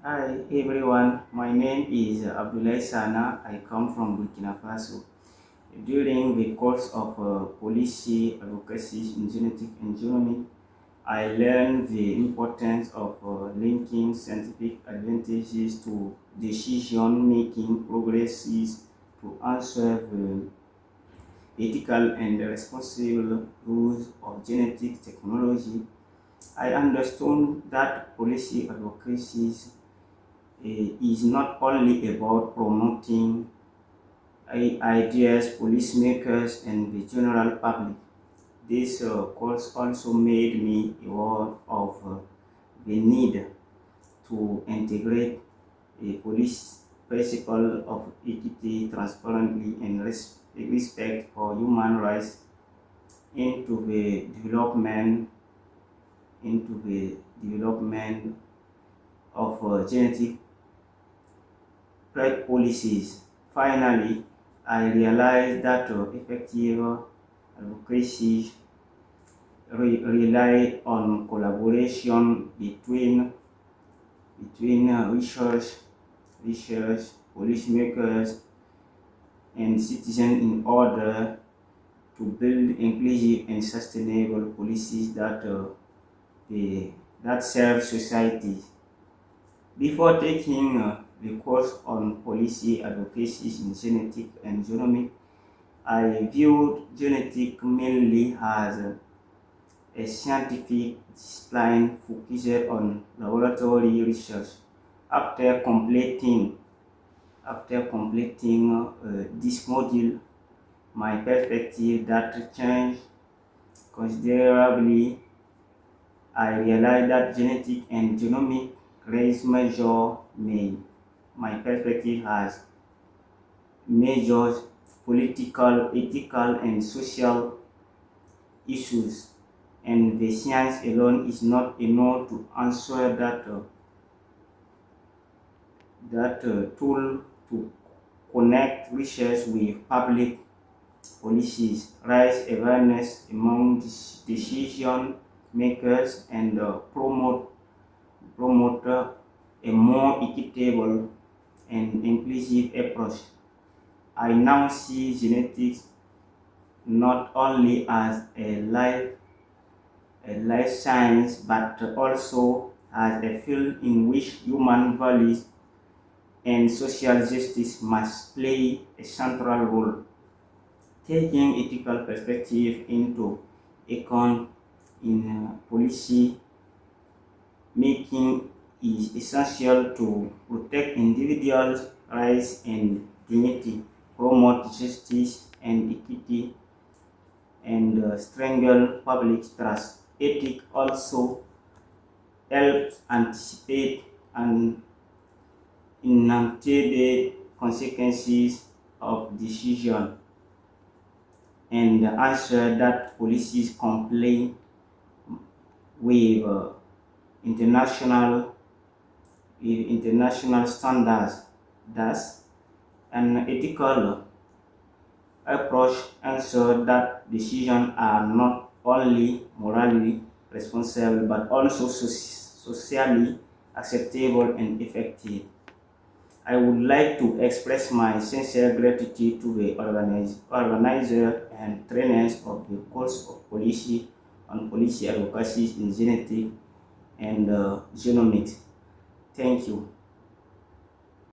Hi everyone, my name is Abdoulaye. I come from Burkina Faso. During the course of policy advocacy in genetics and genomics, I learned the importance of linking scientific advantages to decision-making progresses to answer the ethical and responsible use of genetic technology. I understood that policy advocacy is not only about promoting ideas, policymakers, and the general public. This course also made me aware of the need to integrate a police principle of equity, transparency, and respect for human rights into the development of genetic trade policies. Finally, I realized that effective advocacy rely on collaboration between research, policymakers, and citizens in order to build inclusive and sustainable policies that serve society. Before taking the course on policy advocacy in genetics and genomics, I viewed genetics mainly as a scientific discipline focused on laboratory research. After completing this module, my perspective that changed considerably. I realized that genetics and genomics raise my perspective as major political, ethical, and social issues, and the science alone is not enough to answer that tool to connect research with public policies, raise awareness among decision makers, and promote a more equitable and inclusive approach. I now see genetics not only as a life science but also as a field in which human values and social justice must play a central role. Taking ethical perspective into account in policy making is essential to protect individuals' rights and dignity, promote justice and equity, and strengthen public trust. Ethics also helps anticipate and intended consequences of decision and ensure that policies comply with international international standards. Thus, an ethical approach ensures that decisions are not only morally responsible but also socially acceptable and effective. I would like to express my sincere gratitude to the organizer and trainers of the course of policy on policy advocacy in genetics and genomics. Thank you.